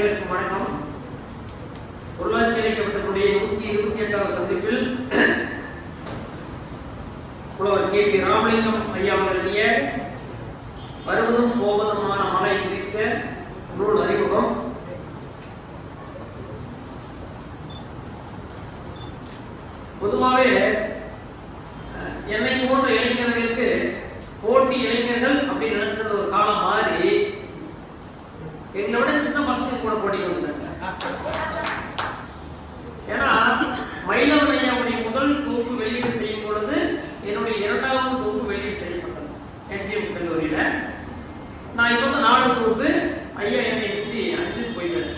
அனைவருக்கும் வணக்கம். பொருளாட்சி இணைக்கப்பட்டக்கூடிய 128வது சந்திப்பில் புலவர் கே.பி. ராமலிங்கம் ஐயா எழுதிய வருவதும் போவதுமான மலை குறித்த நூல் அறிமுகம். பொதுவாகவே என்னை போன்ற இளைஞர்களுக்கு போட்டி இளைஞர்கள் அப்படின்னு நினைச்சிருந்த ஒரு காலம் மாறி எங்களை விட சின்ன பசங்க கூட போட்டி கொடுத்தாங்க. ஏன்னா மயிலவன் ஐயாவுடைய முதல் தொகுப்பு வெளியீடு செய்யும் பொழுது என்னுடைய 2வது தொகுப்பு வெளியீடு செய்யப்பட்டது என்ஜிஎம் கல்லூரியில. நான் இப்ப வந்து 4 தொகுப்பு ஐயா என்னை நிறுத்தி 5 போயிட்டாரு.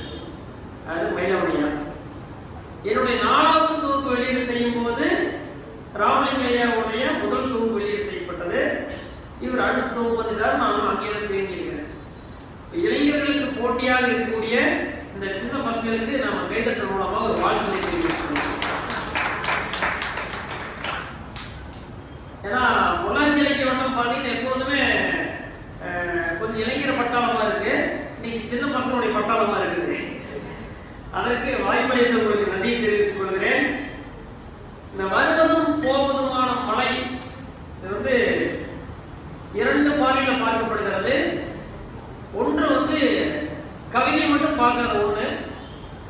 அது மயிலவன் ஐயா. என்னுடைய 4வது தொகுப்பு வெளியீடு செய்யும் போது ராமலிங்க ஐயாவுடைய முதல் தொகுப்பு வெளியீடு செய்யப்பட்டது. இவர் அடுத்த தொகுப்பு வந்துட்டார். நான் அங்கேயிருந்து தேங்கியிருக்கிறேன். இளைஞர்களுக்கு போட்டியாக இருக்கக்கூடிய இந்த சின்ன பசங்களுக்கு நம்ம கைதட்டல் மூலமா ஒரு வாழ்க்கை தெரிவிக்கிறோம். ஏன்னா பொள்ளாச்சி இலக்கிய வட்டம் பார்த்தீங்கன்னா எப்போதுமே கொஞ்சம் இளைஞர் பட்டாளமா இருக்கு. இன்னைக்கு சின்ன பசங்களுடைய பட்டாளமா இருக்குது. அதற்கு வாய்ப்பளித்த உங்களுக்கு நன்றியை தெரிவித்துக் கொள்கிறேன். இந்த வருவதும் போவதுமான மலை இது வந்து 2 பார்வையில பார்க்கப்படுகிறது. ஒன்று வந்து கவிதை மட்டும் பார்க்கறது ஒண்ணு,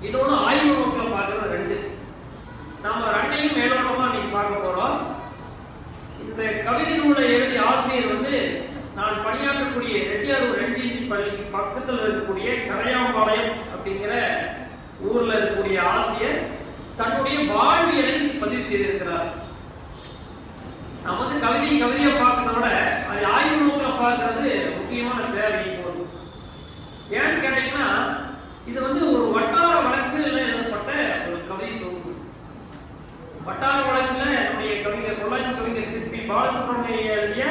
இன்னொன்று ஆய்வு நோக்கில் பார்க்கறது 2. நாம 2ஐயும் மேலோட்டமா நீங்க பார்க்க போறோம். இந்த கவிதை நூலை எழுதிய ஆசிரியர் வந்து நான் பணியாற்றக்கூடிய ரெட்டியாரூர் என்ஜிஜி பள்ளிக்கு பக்கத்தில் இருக்கக்கூடிய கரையாம்பாளையம் அப்படிங்கிற ஊர்ல இருக்கக்கூடிய ஆசிரியர் தன்னுடைய வாழ்வியலை பதிவு செய்திருக்கிறார். நம்ம வந்து கவிதையை பார்க்கறத விட அது ஆய்வு நோக்கில் பார்க்கறது முக்கியமான தேவை போதும். ஏன்னு கேட்டீங்கன்னா இது வந்து ஒரு வட்டார வழக்குல எழுதப்பட்ட ஒரு கவிதை தொகுப்பு. வட்டார வழக்குல என்னுடைய கவிஞர் பொள்ளாச்சி கவிஞர் சிற்பி பாலசுப்ரமணியம் எழுதிய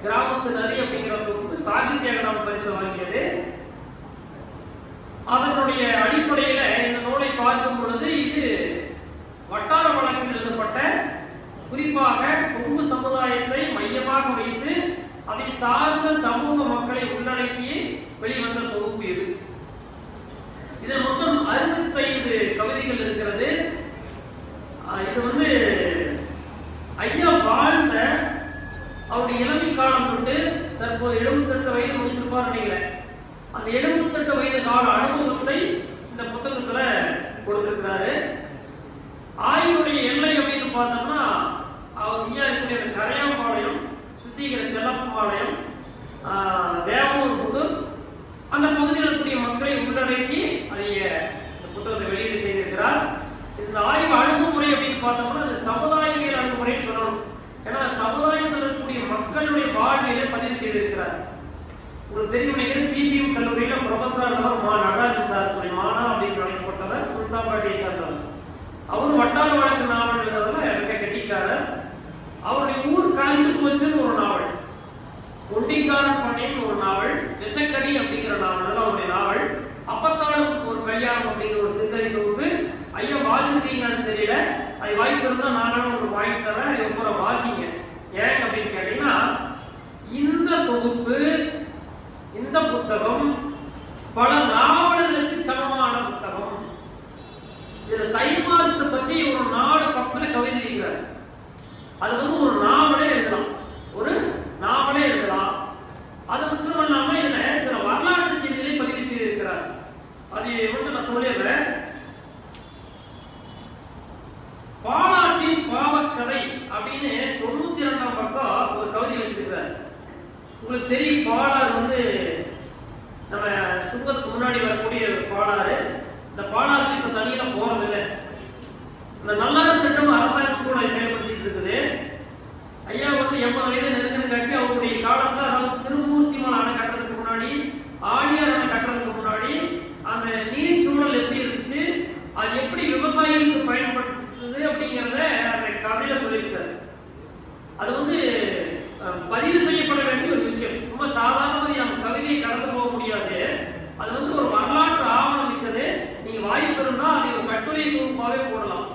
கிராமத்து நதி அப்படிங்கிற தொகுப்பு சாகித்ய அகாடமி பரிசு வாங்கியது. அதனுடைய அடிப்படையில இந்த நூலை பார்க்கும் பொழுது இது வட்டார வழக்கில் எழுதப்பட்ட, குறிப்பாக கொங்கு சமுதாயத்தை மையமாக வைத்து அதை சார்ந்த சமூக மக்களை உள்ளடக்கி வெளிவந்த தொகுப்பு இது. இதில் மொத்தம் 65 கவிதைகள் இருக்கிறது. இது வந்து ஐயா வாழ்ந்த அவருடைய இளமை காலம் தொட்டு தற்போது 78 வயது முடிச்சிருப்பார் நினைக்கிறேன். அந்த 78 வயது கால அனுபவத்தை இந்த புத்தகத்துல கொடுத்திருக்கிறாரு. ஆய்வுடைய எல்லை அப்படின்னு பார்த்தோம்னா அவர் ஐயா இருக்கக்கூடிய கரையாம்பாளையம், சுத்திகிற செல்லப்பாளையம், தேவூர் புதூர் அந்த பகுதியில் இருக்கக்கூடிய மக்களை உள்ளடக்கி அதை இந்த புத்தகத்தை வெளியீடு செய்திருக்கிறார். இந்த ஆய்வு அணுகுமுறை அப்படின்னு பார்த்தோம்னா அது சமுதாயவியல் அணுகுமுறைன்னு சொல்லணும். ஏன்னா சமுதாயத்தில் இருக்கக்கூடிய மக்களுடைய வாழ்வியலை பதிவு செய்திருக்கிறார். உங்களுக்கு தெரியும் நினைக்கிற சிபிஎம் கல்லூரியில ப்ரொஃபஸர் நடராஜன் சார் சொல்லி மானா அப்படின்னு அழைக்கப்பட்டவர் சுல்தான்பாட்டியை சார்ந்தவர். அவரு வட்டார வழக்கு நாவல் எழுதுறதுல மிக கெட்டிக்காரர். அவருடைய ஊர் கலைஞ்சு போச்சுன்னு ஒரு நாவல், ஒண்டிக்காரன் பண்ணின்னு ஒரு நாவல், விசக்கடி அப்படிங்கிற நாவல் அவருடைய நாவல், அப்பத்தாளும் ஒரு கல்யாணம் அப்படிங்கிற ஒரு சிந்தனை தொகுப்பு. ஐயா வாசிக்கிறீங்கன்னு தெரியல, அது வாய்ப்பு இருந்தா நானும் ஒரு வாய்ப்பு தரேன், ரொம்ப வாசிங்க. ஏன் அப்படின்னு கேட்டீங்கன்னா இந்த தொகுப்பு, இந்த புத்தகம் பல நாவல்களுக்கு சமமான புத்தகம். இதுல தை மாசத்தை பத்தி ஒரு 4 பக்கத்துல கவிதை இருக்கிறார். அது வந்து ஒரு நாவலே எழுதலாம், ஒரு நாவலே எழுதலாம். அது மட்டும் இல்லாம இதுல சில வரலாற்று செய்திகளை பதிவு செய்திருக்கிறார். அது வந்து நான் சொல்லிடுறேன். பாலாற்றின் பாவக்கதை அப்படின்னு 92ஆம் பக்கம் ஒரு கவிதை வச்சிருக்கிறார். உங்களுக்கு தெரியும் பாலாறு வந்து நம்ம சுங்கத்துக்கு முன்னாடி வரக்கூடிய பாலாறு. இந்த பாலாறு இப்ப தனியில போறதில்லை. இந்த நல்லாறு திட்டம் அரசாங்கம் கூட செயல்படுத்திட்டு இருக்குது. ஐயா வந்து 80 வயது நெருங்கின காட்டி அவருடைய காலத்துல, அதாவது திருமூர்த்தி மலை அணை கட்டுறதுக்கு முன்னாடி, ஆழியார் அணை கட்டுறதுக்கு முன்னாடி அந்த நீர் சூழல் எப்படி இருந்துச்சு, அது எப்படி விவசாயிகளுக்கு பயன்படுத்துது அப்படிங்கிறத அந்த கதையில சொல்லியிருக்காரு. அது வந்து பதிவு செய்யப்பட வேண்டிய ஒரு விஷயம். சும்மா சாதாரண நம்ம கவிதையை கடந்து போக முடியாது. அது வந்து ஒரு வரலாற்று ஆவணம் இருக்கிறது. நீங்க வாய்ப்பு இருந்தா அதை ஒரு கட்டுரை தொகுப்பாவே போடலாம்.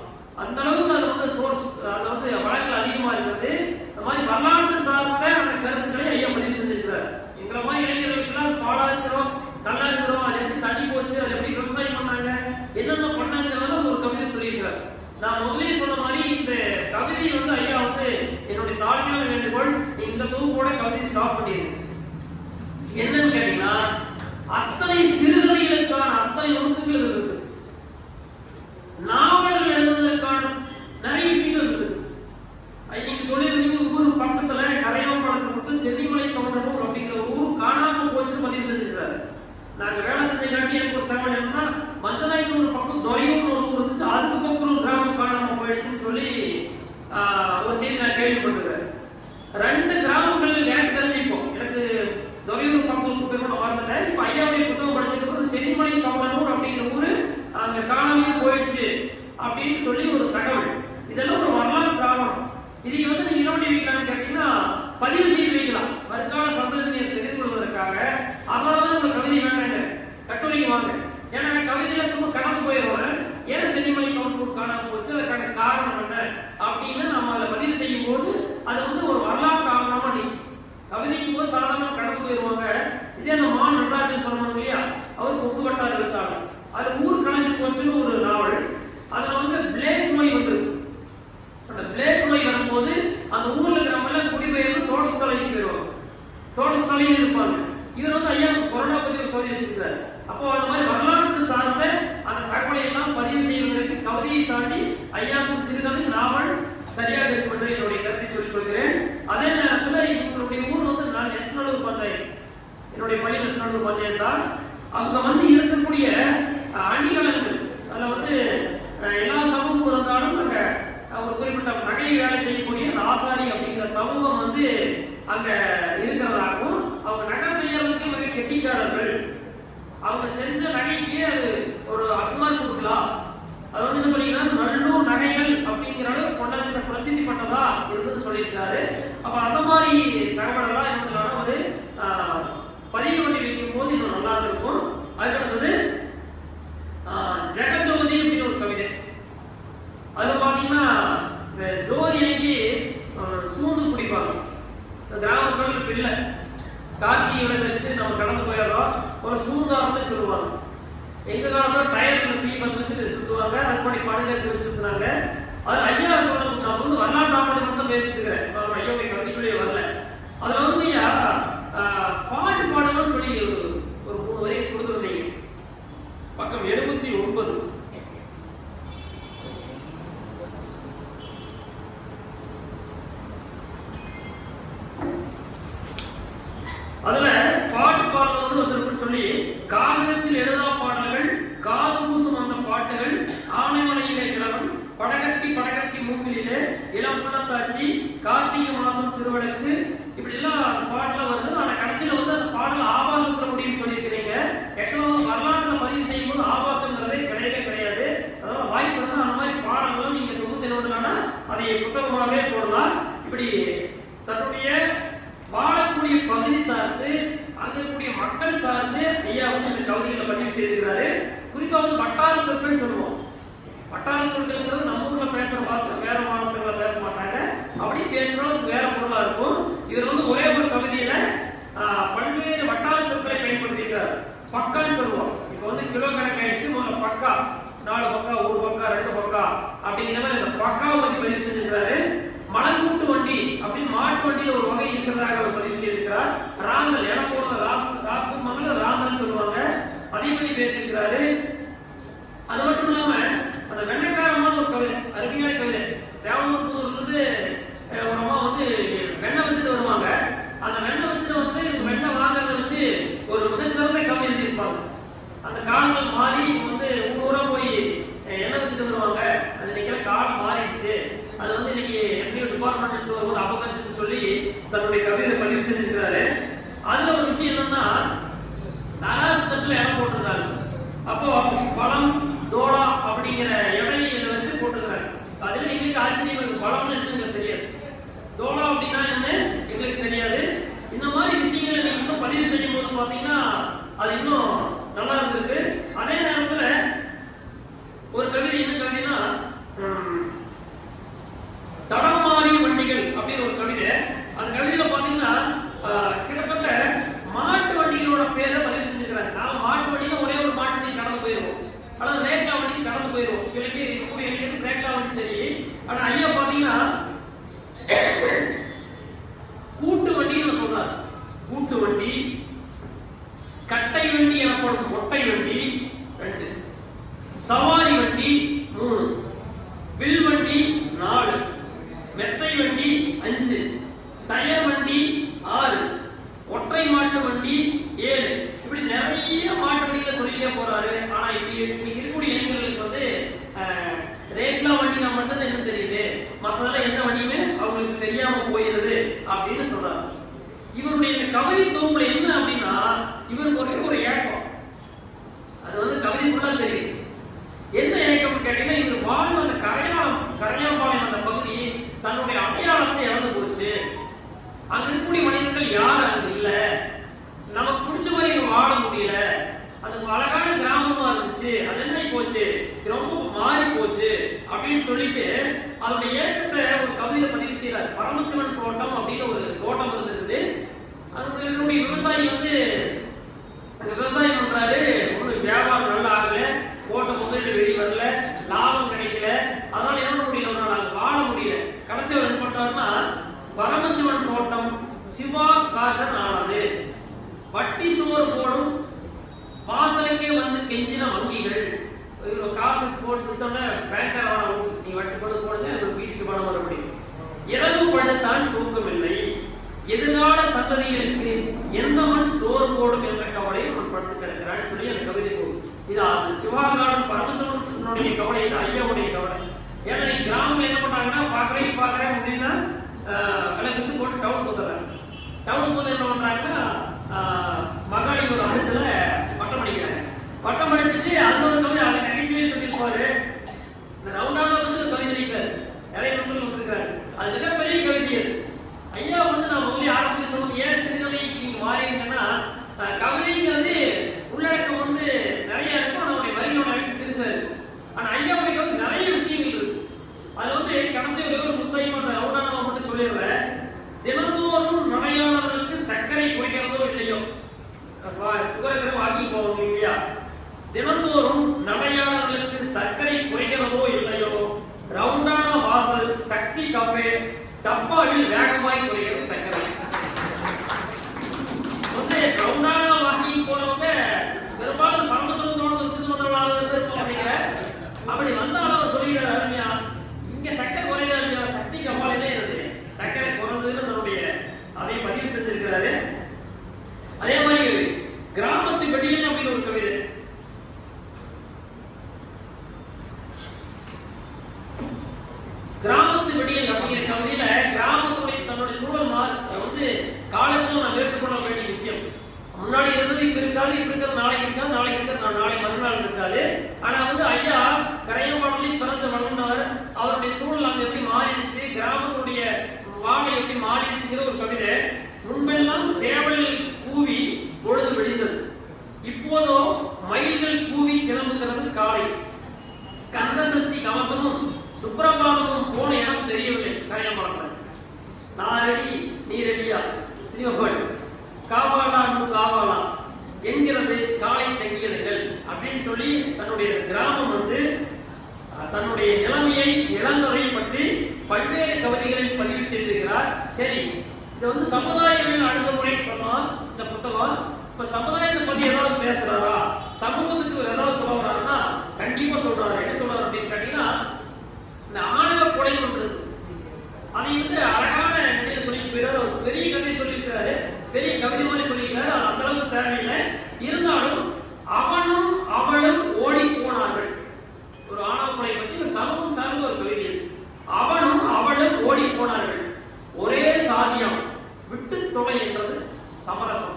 அந்த அளவுக்கு அது வந்து சோர்ஸ், அது வந்து வழக்கில் அதிகமா இருக்கிறது. இந்த மாதிரி வரலாற்று சார்ந்த அந்த கருத்துக்களை ஐயா பதிவு செஞ்சிருக்கிறார். எங்களை மாதிரி இளைஞர்களுக்கெல்லாம் பாலா இருக்கிறோம், நல்லா இருக்கிறோம், அது எப்படி தண்ணி போச்சு, அது எப்படி விவசாயம் பண்ணாங்க, என்னென்ன பண்ணாங்கிறத ஒரு கவிதை சொல்லியிருக்காரு. நான் முதலே சொன்ன மாதிரி இந்த கவிதை வந்து ஐயா வந்து என்னுடைய தாழ்மையான வேண்டுகோள், இந்த தொகுப்போட கவிதை ஸ்டாப் பண்ணிடுங்க. என்னன்னு கேட்டீங்கன்னா, அத்தனை சிறுகதைகளுக்கான அத்தனை நோக்கங்கள் இருக்கு, நாவல்கள் எழுதுவதற்கான நிறைய விஷயங்கள் இருக்கு. நீங்க சொல்லியிருந்தீங்க ஊர் பக்கத்துல கரையாம்பலத்தை மட்டும் சென்னிமலை கவுண்டனூர் அப்படிங்கிற ஊர் காணாம போச்சுன்னு பதிவு செஞ்சிருக்காரு. நாங்க வேலை செஞ்ச காட்டி எனக்கு ஒரு தகவல் என்னன்னா, மஞ்சளாய்க்கு ஒரு பக்கம் துறையூர்னு ஒரு ஊர் இருந்துச்சு, அதுக்கு பக்கம் ஒரு கிராமம் காணாம போயிடுச்சுன்னு சொல்லி ஒரு செய்தி நான் கேள்விப்பட்டிருக்கேன். 2 கிராமங்கள் எனக்கு தெரிஞ்சுப்போம், எனக்கு துறையூர் பக்கம் போய் நான் மறந்துட்டேன். இப்ப ஐயாவுடைய புத்தகம் படிச்சதுக்கு சென்னிமலை கவுண்டனூர் அப்படிங்கிற ஊரு அங்க காணாமே போயிடுச்சு அப்படின்னு சொல்லி ஒரு தகவல். இதெல்லாம் ஒரு வரலாற்று ஆவணம். இதை வந்து நீங்க என்ன வைக்கலாம்னு கேட்டீங்கன்னா, பதிவு செய்து வைக்கலாம் வருங்கால சந்ததியினர் தெரிந்து கொள்வதற்காக. அதனாலதான் உங்க கவிதை வேண்டாங்க, கட்டுரைக்கு வாங்க. ஏன்னா கவிதையில சும்மா கடந்து போயிடுவோம், ஏன் சென்னிமலை கவுண்டனூர் காணாம போச்சு, அதுக்கான காரணம் என்ன அப்படின்னு நம்ம அதை பதிவு செய்யும் போது அது வந்து ஒரு வரலாற்று ஆவணமா நீங்க கவிதைக்கும் போது சாதாரண கடந்து போயிடுவாங்க. இதே அந்த மா நடராஜன் சொன்னாங்க இல்லையா, அவர் பொங்கு வட்டார் இருக்காங்க, அது ஊர் கலைஞ்சு போச்சுன்னு ஒரு நாவல். அதுல வந்து பிளேக் நோய் வந்திருக்கு. அந்த பிளேக் நோய் வரும்போது அந்த ஊர்ல இருக்கிறவங்க குடிபெயர்ந்து தோட்டசாலைக்கு போயிடுவாங்க, தோட்டசாலையில் இருப்பாங்க. இவர் வந்து ஐயா கொரோனா பத்தி ஒரு பதிவு வச்சிருக்காரு. அப்போ அந்த மாதிரி வரலாற்று சார்ந்த அந்த தகவலை எல்லாம் பதிவு செய்வதற்கு கவிதையை தாண்டி ஐயாவுக்கு சிறுகதை நாவல் சரியாக இருக்கும் என்று என்னுடைய கருத்தை சொல்லிக் கொள்கிறேன். அதே நேரத்தில் இவங்களுடைய ஊர் வந்து நான் நெசநல்லூர் பஞ்சாயத்து, என்னுடைய பள்ளி நெசநல்லூர் பஞ்சாயத்து தான். அங்க வந்து இருக்கக்கூடிய அணிகலன்கள், அதுல வந்து எல்லா சமூகம் இருந்தாலும் அங்க ஒரு குறிப்பிட்ட நகை வேலை செய்யக்கூடிய ஆசாரி அப்படிங்கிற சமூகம் வந்து அங்க இருக்கிறதாகவும், அவங்க நகை செய்யறதுக்கு மிக கெட்டிக்காரர்கள், அவங்க செஞ்ச நகைக்கு அது ஒரு அக்மார் கொடுக்கலாம். அது வந்து என்ன சொல்லிக்கிறாங்க, நல்லூர் நகைகள் அப்படிங்கிற அளவு கொண்டாச்சி பிரசித்தி பட்டதா இருந்தது சொல்லியிருக்காரு. அப்ப அந்த மாதிரி தகவலெல்லாம் என்ன ஒரு பதிவு பண்ணி வைக்கும் போது இன்னும் நல்லா இருக்கும். அதுக்கடுத்தது ஜெகஜோதி அப்படின்னு ஒரு கவிதை. அதுல பாத்தீங்கன்னா இந்த ஜோதி அன்னைக்கு சூந்து குடிப்பாங்க கிராமத்தில் பிள்ளை கார்த்திகை வச்சுட்டு நம்ம கடந்து போயிடுறோம், ஒரு சூந்தாருன்னு சொல்லுவாங்க. எங்க காலத்துல டயர்ல தீபம் வச்சுட்டு சுத்துவாங்க, அதுபடி படங்களுக்கு சுத்துனாங்க. அது ஐயா சொல்ல நான் வந்து வரலாற்று ஆவணத்தை மட்டும் பேசிட்டு இருக்கிறேன், ஐயோடைய கவிதைக்குள்ளேயே வரல. அதுல வந்து பாட்டு பாடணும்னு சொல்லி ஒரு 3 வரை கொடுத்துருந்தீங்க, பக்கம் 79. அதுல பாட்டு பாடுறது வந்திருக்குன்னு சொல்லி, காகிதத்தில் எழுதா பாடல்கள், காது பூசும் அந்த பாட்டுகள், ஆனைமலையிலே கிழவன், படகட்டி படகட்டி மூங்கிலே, இளம் புள்ளத்தாச்சி, கார்த்திகை மாசம் திருவிளக்கு, இப்படி எல்லாம் பாடலாம் வருது. ஆனா கடைசியில வந்து அந்த பாடல் ஆபாசத்துல முடியும்னு சொல்லியிருக்கிறீங்க. ஆக்சுவலா வரலாற்றுல பதிவு செய்யும் போது ஆபாசங்கிறதே கிடையவே கிடையாது. அதனால வாய்ப்பு இருந்தா அந்த மாதிரி பாடல்களும் நீங்க தொகுத்து அதை புத்தகமாகவே போடலாம். இப்படி தன்னுடைய வாழக்கூடிய பகுதி சார்ந்து அங்க இருக்கக்கூடிய மக்கள் சார்ந்து ஐயா வந்து இந்த கவிதைகளை பதிவு செய்திருக்கிறாரு. குறிப்பா வந்து வட்டார சொற்கள் சொல்லுவோம். வட்டார சொற்கள்ங்கிறது நம்ம ஊர்ல பேசுற பாஷை, வேற மாநிலத்துல பேச மாட்டாங்க, அப்படி பேசுறதுக்கு வேற பொருளா இருக்கும். இவர் வந்து ஒரே ஒரு கவிதையில பல்வேறு வட்டார சொற்களை பயன்படுத்தியிருக்காரு. பக்கான்னு சொல்லுவோம். இப்ப வந்து கிலோ கணக்காயிடுச்சு, முதல்ல பக்கா 4 பக்கா 1 பக்கா 2 பக்கா அப்படிங்கிற மாதிரி இந்த பக்காவை பத்தி பதிவு செஞ்சிருக்கிறாரு. மலங்கூட்டு வண்டி அப்படின்னு மாட்டு வண்டியில ஒரு வகை இருக்கிறதாக அவர் பதிவு செய்திருக்கிறார். ராங்கல் என போன ராக்கு மகள் ராங்கல் சொல்லுவாங்க, அதை பற்றி பேசியிருக்கிறாரு. அது மட்டும் இல்லாம அந்த வெண்ணைக்காரமான ஒரு கவிதை, அருமையான கவிதை. தேவனூர் புதூர்ல இருந்து ஒரு அம்மா வந்து வெண்ணெய் வச்சுட்டு வருவாங்க. அந்த வெண்ணெய் வச்சுட்டு வந்து வெண்ணெய் வாங்குறத வச்சு ஒரு மிகச்சிறந்த கவிதை எழுதியிருப்பாங்க. அந்த காலங்கள் மாறி வந்து ஊரா போய் எண்ணெய் வச்சுட்டு வருவாங்க. அது இன்னைக்கு காலம் மாறிடுச்சு, அது வந்து இன்னைக்கு எப்படியோ டிபார்ட்மெண்ட் ஸ்டோர் வந்து அபகரிச்சுன்னு சொல்லி தன்னுடைய கவிதை பதிவு செஞ்சிருக்கிறாரு. அதுல ஒரு விஷயம் என்னன்னா, தராசு தட்டுல இடம் போட்டிருக்காங்க. அப்போ பழம் தோளா அப்படிங்கிற எடையை வச்சு போட்டிருக்கிறாங்க. அதுல எங்களுக்கு ஆச்சரியம் இருக்கு, பழம்னு எங்களுக்கு தெரியாது, தோளா அப்படின்னா என்ன எங்களுக்கு தெரியாது. இந்த மாதிரி விஷயங்களை நீங்க இன்னும் பதிவு செய்யும் போது பாத்தீங்கன்னா அது இன்னும் நல்லா இருந்திருக்கு. அதே நேரத்துல ஒரு கவிதை என்ன கவிதைன்னா, தடமாறி வண்டிகள் அப்படின்னு ஒரு கவிதை. அந்த கவிதையில பாத்தீங்கன்னா கிட்டத்தட்ட மாட்டு வண்டிகளோட பேரை பதிவு செஞ்சிருக்கிறாங்க. நாம மாட்டு வண்டியில ஒரே ஒரு மாட்டு வண்டி 2, சவாரி வண்டி 3, வில் வண்டி 4, மெத்தை வண்டி 5, டயர் வண்டி 6, ஒற்றை மாட்டு வண்டி 7. இப்படி நிறைய மாட்டு வண்டிகளை சொல்லிட்டே போறாரு. ஆனா இன்னைக்கு இருக்கக்கூடிய இளைஞர்களுக்கு வந்து ரேக்லா வண்டினா மட்டும் என்ன தெரியுது, மற்றதெல்லாம் எந்த வண்டியுமே அவங்களுக்கு தெரியாம போயிருது அப்படின்னு சொல்றாரு. இவருடைய இந்த கவிதை தொகுப்புல என்ன அப்படின்னா, இவருக்கு ஒரே ஒரு ஏக்கம், அது வந்து கவிதை ஃபுல்லா தெரியுது. என்ன ஏக்கம் கேட்டீங்கன்னா, இவர் வாழ்ந்த அந்த கரையாம்பாளையம் அந்த பகுதி தன்னுடைய அடையாளத்தை இழந்து போச்சு. அங்க இருக்கக்கூடிய மனிதர்கள் யார் அங்க இல்ல, நமக்கு பிடிச்ச மாதிரி இங்க வாழ முடியல, அது அழகான கிராமமா இருந்துச்சு, அது என்ன போச்சு, ரொம்ப மாறி போச்சு அப்படின்னு சொல்லிட்டு அதோட ஏக்கத்தை ஒரு கவிதையில பதிவு செய்யறாரு. பரமசிவன் தோட்டம் அப்படின்னு ஒரு தோட்டம் இருந்திருக்குது. அங்க இருக்கக்கூடிய விவசாயி வந்து அந்த விவசாயம் பண்றாரு. ஒரு வியாபாரம் நல்லா ஆகல, போட்ட முதலீடு வெளியே வரல, லாபம் கிடைக்கல, அதனால என்ன முடியல, நாங்க வாழ முடியல. கடைசியா என்ன பண்றாருன்னா, பரமசிவன் தோட்டம் சிவா கார்டன் ஆனது. வட்டி சோறு போடும் வாசலுக்கே வந்து கெஞ்சின வங்கிகள். காசு போட்டு கொடுத்தோம்னா பேங்கார நீ வட்டி போட்டு போடுங்க, வீட்டுக்கு பணம் வர முடியும். இரவு படுத்தான் தூக்கமில்லை, எதிர்கால சந்ததிகளுக்கு எந்த மண் சோறு போடும் என்ற கவலை அவன் படுத்து கிடக்கிறான்னு சொல்லி அந்த கவிதை போகும். இது அந்த சிவாகாரன் பரமசிவனுடைய கவலை, ஐயாவுடைய கவலை. ஏன்னா நீ கிராமங்கள் என்ன பண்றாங்கன்னா, பாக்குறேன் அப்படின்னா கணக்கு போட்டு டவுன் வந்துடுறாங்க. டவுன் போது என்ன பண்றாங்கன்னா, மகாணி ஒரு அரசுல பட்டம் படிக்கிறாங்க. பட்டம் படிச்சுட்டு அந்த ஒரு கவிதை அதை நகைச்சுவையே சொல்லியிருப்பாரு. இந்த ரவுண்டாக வச்சு கவிதை இருக்காரு, நிறைய நண்பர்கள் வந்திருக்காரு. அது மிகப்பெரிய கவிதை. ஐயா வந்து நான் முதல்ல ஆரம்பிச்சு சொல்லுவோம், ஏன் சிறுகதைக்கு நீங்க மாறிங்கன்னா, கவிதைங்கிறது உள்ளடக்கம் வந்து நிறைய இருக்கும், நம்முடைய வரிகளோட அமைப்பு சிறுசா இருக்கும். ஆனா ஐயாவுடைய வந்து நிறைய விஷயங்கள் இருக்கு. அது வந்து கடைசி ஒரு முத்தையும் அந்த ரவுண்டாக மட்டும் சொல்லிடுறேன். தினந்தோறும் நடையாளர்களுக்கு சர்க்கரை குறைக்கிறதோ இல்லையோ, சுகரை வாங்கி போவோம் இல்லையா, தினந்தோறும் நடையாளர்களுக்கு சர்க்கரை குறைக்கிறதோ இல்லையோ, ரவுண்டான வாசல் சக்தி கஃபே டப்பாவில் வேகமாய் குறைகிறது சர்க்கரை. வந்து ரவுண்டான வாங்கி போறவங்க பெரும்பாலும் பரமசிவத்தோட வித்துட்டு வந்தவங்களாக இருந்திருப்போம் அப்படிங்கிற. அப்படி வந்தாலும் அவர் சொல்லிக்கிறார் அருமையா, இங்க சர்க்கரை குறையாது, சக்தி கப்பாலே இருக்கு, சர்க்கரை குறைஞ்சதுன்னு நம்முடைய அதை பதிவு செஞ்சிருக்கிறாரு. அதே மாதிரி கிராமத்து வெடிகள் அப்படின்னு ஒரு கவிதை. கிராமத்து வெடிகள் அப்படிங்கிற கவிதையில கிராமத்துடைய தன்னுடைய சூழல் வந்து காலத்துல நான் ஏற்றுக்கொள்ள வேண்டிய விஷயம். முன்னாடி இருந்தது இப்ப இருக்காது, இப்ப இருக்கிறது நாளைக்கு இருக்காது, நாளைக்கு இருக்கிறது நாளை மறுநாள் இருக்காது. ஆனா வந்து ஐயா கரையம்பாளையில் பிறந்து வளர்ந்தவர், அவருடைய சூழல் அங்க எப்படி மாறிடுச்சு, கிராமத்துடைய வாழை எப்படி மாறிடுச்சுங்கிற ஒரு கவிதை. முன்பெல்லாம் சேவல் கூவி பொழுது வெடிந்தது, இப்போதோ மயில்கள் கூவி கிளம்புகிறது காலை. கந்த சஷ்டி கவசமும் சுப்பிரபாதமும் போன இடம் தெரியவில்லை கரையம்பாளையம். நான் ரெடி நீ ரெடியா சினிமாபாடு காவாலாம் காவாலாம் என்கிறது காலை சங்கியர்கள் அப்படின்னு சொல்லி தன்னுடைய கிராமம் வந்து தன்னுடைய நிலைமையை இழந்ததை பற்றி பல்வேறு கவிதைகளில் பதிவு செய்திருக்கிறார். சரி, இது வந்து சமுதாயவியல் அணுகுமுறைன்னு சொன்னோம் இந்த புத்தகம். இப்ப சமுதாயத்தை பத்தி ஏதாவது பேசுறாரா, சமூகத்துக்கு ஏதாவது சொல்ல வர்றாருன்னா கண்டிப்பா சொல்றாரு. என்ன சொல்றாரு அப்படின்னு கேட்டீங்கன்னா, இந்த ஆணவ கொலை ஒன்று அதை வந்து அழகான கதையை சொல்லிட்டு போயிடாரு. ஒரு பெரிய கதையை சொல்லியிருக்கிறாரு, பெரிய கவிதை மாதிரி சொல்லியிருக்காரு. அந்த அளவுக்கு தேவையில்லை. இருந்தாலும் அவனும் அவளும் ஓடி போனார்கள். ஒரு ஆணவ கொலை பற்றி ஒரு சமூகம் சார்ந்த ஒரு கவிதை. அவனும் அவளும் ஓடி போனார்கள், ஒரே சாதியம் விட்டு தொலை என்றது சமரசம்.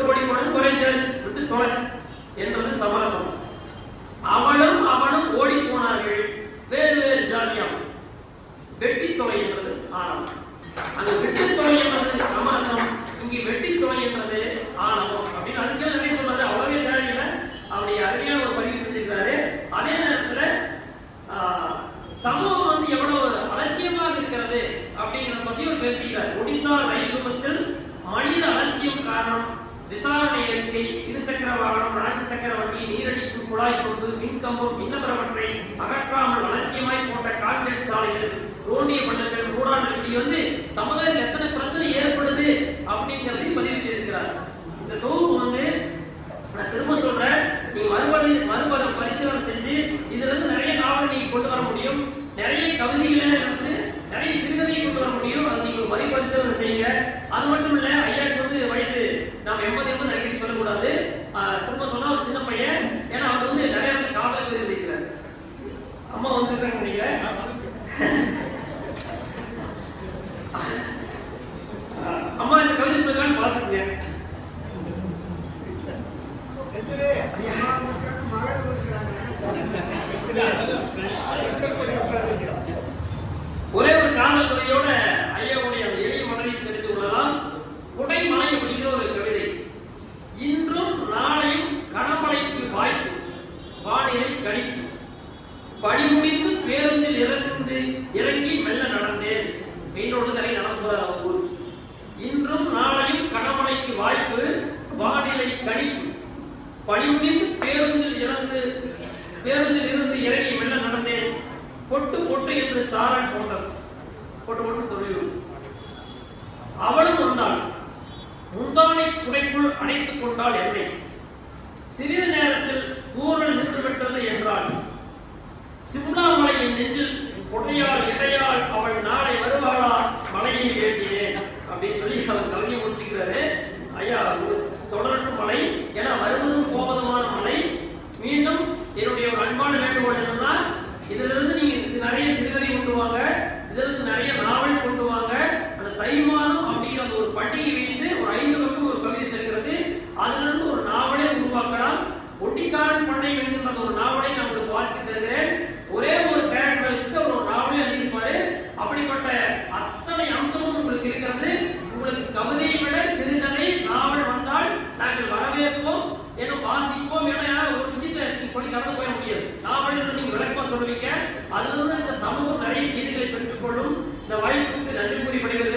ஓடி போனது ஒரே சாதி, விட்டு தொலை என்றது சமரசம். அவளும் அவனும் ஓடி போனார்கள், வேறு வேறு ஜாதியம் வெட்டி தொலை என்றது ஆணவம். அந்த வெட்டி தொலை என்றது சமரசம், இங்கே வெட்டி தொலை என்றது ஆணவம் அப்படின்னு அதுக்கே நிறைய சொல்றாரு. அவ்வளவே தேவையில்லை, அவருடைய அருமையான ஒரு பதிவு செஞ்சிருக்காரு. அதே நேரத்தில் சமூகம் வந்து எவ்வளவு அலட்சியமாக இருக்கிறது அப்படிங்கிற பத்தி அவர் பேசுகிறார். ஒடிசா ரயில் விபத்தில் மனித அலட்சியம் காரணம், விசாரணை அறிக்கை, இருசக்கர வாகனம், 4 சக்கர வண்டி, நீரடிப்பு குழாய் கொண்டு மின்கம்பம் இன்னபிறவற்றை அகற்றாமல் அலட்சியமாய் போட்ட கான்கிரீட் சாலைகள், ரோண்டிய பள்ளங்கள், மூடான் இப்படி வந்து சமுதாயத்தில் எத்தனை பிரச்சனை ஏற்படுது அப்படிங்கிறதையும் பதிவு செய்திருக்கிறார். இந்த தொகுப்பு வந்து நான் திரும்ப சொல்றேன், நீங்க மறுபரி பரிசீலனை செஞ்சு இதுல இருந்து நிறைய நாவல் நீங்க கொண்டு வர முடியும், நிறைய கவிதைகளை வந்து நிறைய சிறுகதையை கொண்டு வர முடியும். அது நீங்க மறுபரிசீலனை செய்யுங்க. அது மட்டும் இல்ல, ஐயாவுக்கு வந்து வயது நாம் 80 அடிக்கடி சொல்லக்கூடாது. திரும்ப சொன்னா ஒரு சின்ன பையன், ஏன்னா அவர் வந்து நிறைய காதல் கவிதை இருக்கிறார். அம்மா வந்துருக்காங்க நினைக்கிறேன். அம்மா இந்த கவிதை கொடுக்கான்னு பார்த்துருங்க. ஒரே ஒரு காதல் கவிதையோட ஐயாவுடைய அந்த எளிய மனதை தெரிந்து கொள்ளலாம். குடைமலை அப்படிங்கிற ஒரு கவிதை. இன்றும் நாளையும் கனமழைக்கு வாய்ப்பு, வானிலை கணிப்பு, படிமுடிந்து பேருந்தில் இறங்கி மெல்ல நடந்தேன். மெயினோடு தரை நடந்துறார் அவர். இன்றும் நாளையும் கனமழைக்கு வாய்ப்பு, வானிலை கணிப்பு, படிமுடிந்து பேருந்தில் இருந்து இறங்கி மெல்ல நடந்தேன். பொட்டு பொட்டு என்று சாரன் போட்டது, பொட்டு பொட்டு தொழில். அவளும் வந்தாள், முந்தானை குடைக்குள் அணைத்துக் கொண்டாள் என்னை. சிறிது நேரத்தில் தூரல் நின்றுவிட்டது என்றாள். சிம்லா மலையின் நெஞ்சில் கொடையால் இடையால் அவள் நாளை வருவாளா மலையை வேண்டினேன் அப்படின்னு சொல்லி அவர் கவிதையை முடிச்சுக்கிறாரு. ஐயா, தொடரட்டும் மலை, ஏன்னா வருவதும் போவதுமான மலை. மீண்டும் என்னுடைய ஒரு அன்பான வேண்டுகோள் என்னன்னா, இதுல இருந்து நீங்க நிறைய சிறுகதை கொண்டு வாங்க, இதுல இருந்து நிறைய நாவல் கொண்டு வாங்க. அந்த தை மாதம் அப்படிங்கிற அந்த ஒரு பண்டிகை வைத்து ஒரு 5 பக்கம் ஒரு கவிதை சேர்க்கிறது. அதுல இருந்து ஒரு நாவலை உருவாக்கலாம். ஒட்டிக்காரன் பண்ணை என்கின்ற அந்த ஒரு நாவலை நான் உங்களுக்கு வாசிக்க தருகிறேன். ஒரே ஒரு கேரக்டர் வச்சுட்டு ஒரு நாவலை எழுதியிருப்பாரு. அப்படிப்பட்ட அத்தனை அம்சமும் உங்களுக்கு இருக்கிறது. உங்களுக்கு கவிதையை விட சிறுகதை நாவல் வந்தால் நாங்கள் வரவேற்போம், ஏன்னா வாசிப்போம். ஏன்னா ஒரு விஷயத்தை நீங்க சொல்லி கடந்து போய முடியாது. நாவல் நீங்க விளக்கமா சொல்லுவீங்க. அதுல இருந்து இந்த சமூகம் நிறைய செய்திகளை பெற்றுக்கொள்ளும். இந்த வாய்ப்புக்கு நன்றி கூறி விடைபெறுகிறேன்.